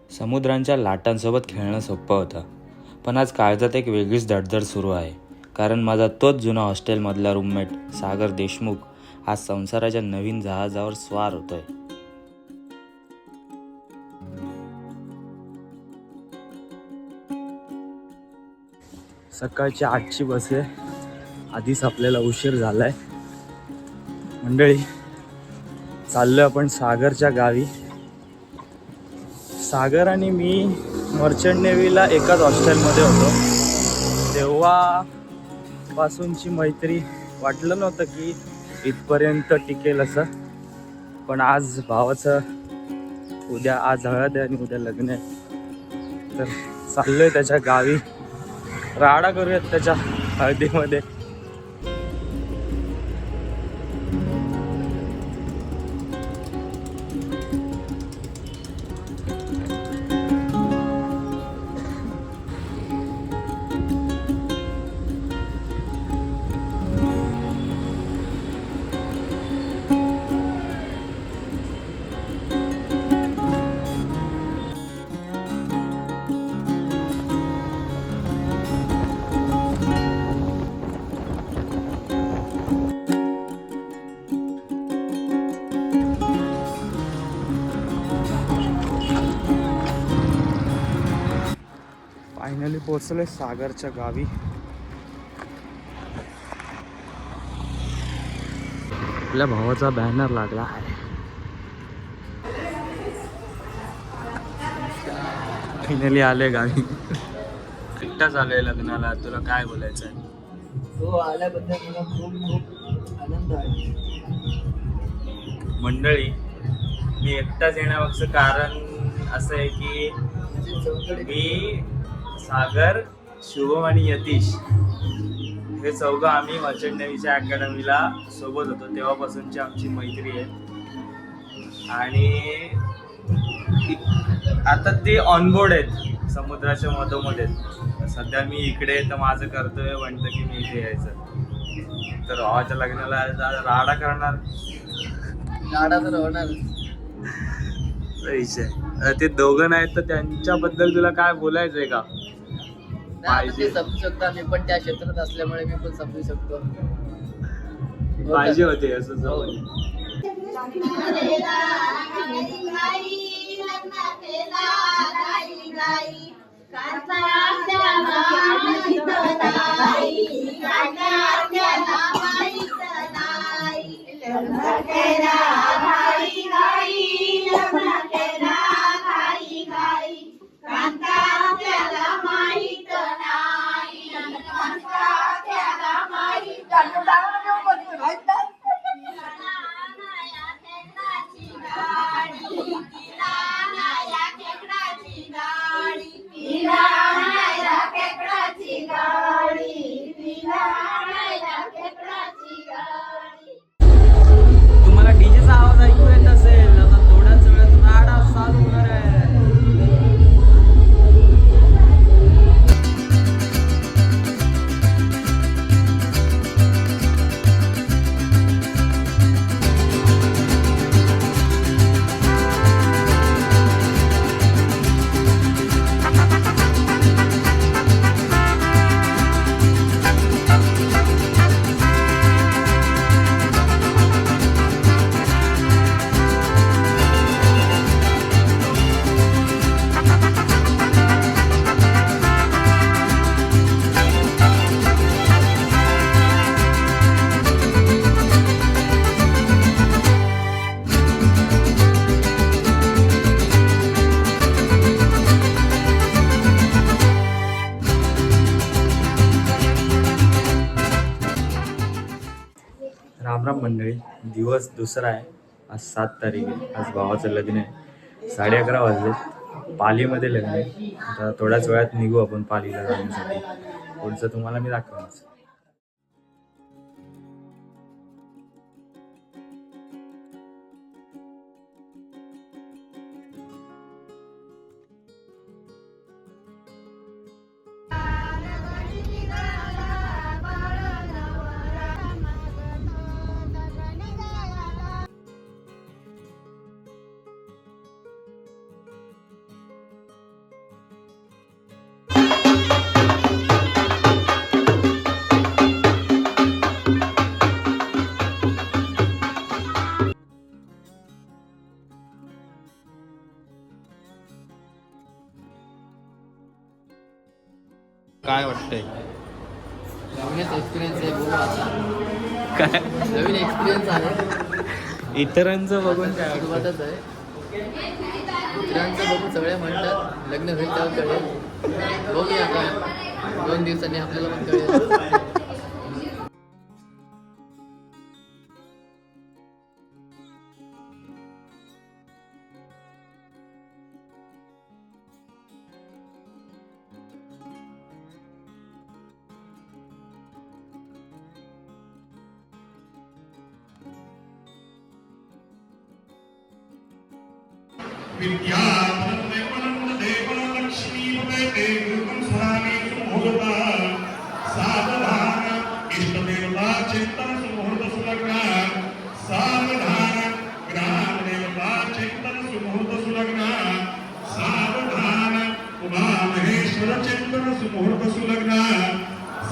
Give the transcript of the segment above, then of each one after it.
समुद्रांच्या लाटांसोबत खेळणं सोपं होतं, पण आज काळजात एक वेगळीच धडधड सुरू आहे. कारण माझा तोच जुना हॉस्टेलमधला रूममेट सागर देशमुख आज संसाराच्या नवीन जहाजावर स्वार होतोय. सकाळची 8ची बस आहे. आधीच आपल्याला उशीर झालाय. मंडळी, चाललोय आपण सागरच्या गावी. सागर आणि मी मर्चंट नेव्हीला एकाच हॉस्टेलमध्ये होतो. तेव्हा पासूनची मैत्री वाटलं नव्हतं की इथपर्यंत टिकेल असं. पण आज भावाचं आज हळद आहे आणि उद्या लग्न आहे, तर चाललोय त्याच्या गावी. राडा करूयात त्याच्या हळदीमध्ये. फायनली पोहोचलोय सागरच्या गावी. आपल्या भावाचा बॅनर लागला आहे. फायनली आले गावी. एकटाच आलोय लग्नाला. तुला काय बोलायचं आहे? तो आल्याबद्दल मला खूप खूप आनंद आहे. मंडळी, मी एकटाच येण्यामागचं कारण असं आहे की मी, सागर, शुभम आणि यतीश हे चौघं आम्ही मर्चंट नेव्हीच्या अकॅडमीला सोबत होतो. तेव्हापासूनची आमची मैत्री आहे. आणि आता ते ऑनबोर्ड आहेत, समुद्राच्या मधोमध आहेत. सध्या मी इकडे, तर माझं कर्तव्य म्हणतं की मी इथे यायचं. तर भावाच्या लग्नाला राडा करणार. लाडा तर होणार. ते दोघं नाहीत, तर त्यांच्याबद्दल तुला काय बोलायचंय का? ते समजू शकता. मी पण त्या क्षेत्रात असल्यामुळे मी पण समजू शकतो. पाहिजे होते असं जवळ. तुम्हाला डीजेचा आवाज ऐकू येत असेल. आता थोड्याच वेळात राडा चालू होणार आहे. रामराम मंडळी, दिवस दुसरा आहे. आज 7 तारीख आहे. आज भावाचं लग्न आहे. 11:30 वाजले. पालीमध्ये लग्न आहे. आता थोड्याच वेळात निघू आपण पालीला जाण्यासाठी. पुढचं तुम्हाला मी दाखवणार. काय वाटतंय? नवीनच एक्सपिरियन्स आहे बघू आता. काय नवीन एक्सपिरियन्स आहे, इतरांचं बघून काय वाटतं? सुरुवातच आहे. मित्रांचं बघून सगळे म्हणतात लग्न होईल तेव्हा कळेल. बघूया आता 2 दिवसांनी आपल्याला पण कळेल.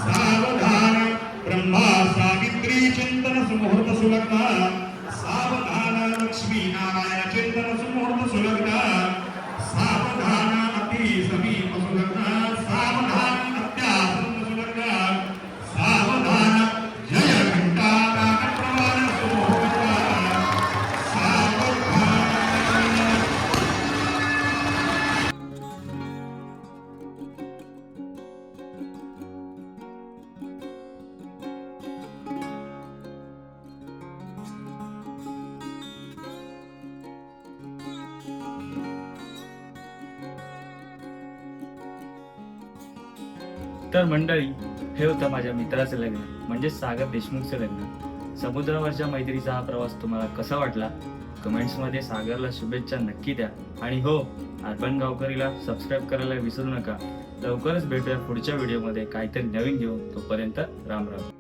सावधान ब्रह्मा सावित्री चिंतन सुमुहूर्त सुलग्न सावधान लक्ष्मी नारायण चिंतन सुमुहूर्त सुलग्न सावधान अति समीप सुलग्न सावधान अत्यासन्न सुलग्न सावधान जय घंटा प्रमाण सुमुहूर्त सावधान. तर मंडळी, हे होतं माझ्या मित्राचं लग्न, म्हणजे सागर देशमुखचं लग्न. समुद्रावरच्या मैत्रीचा हा प्रवास तुम्हाला कसा वाटला? कमेंट्समध्ये सागरला शुभेच्छा नक्की द्या. आणि हो, अर्बन गावकरीला सबस्क्राईब करायला विसरू नका. लवकरच भेटूया पुढच्या व्हिडिओमध्ये काहीतरी नवीन घेऊन. तोपर्यंत राम राम.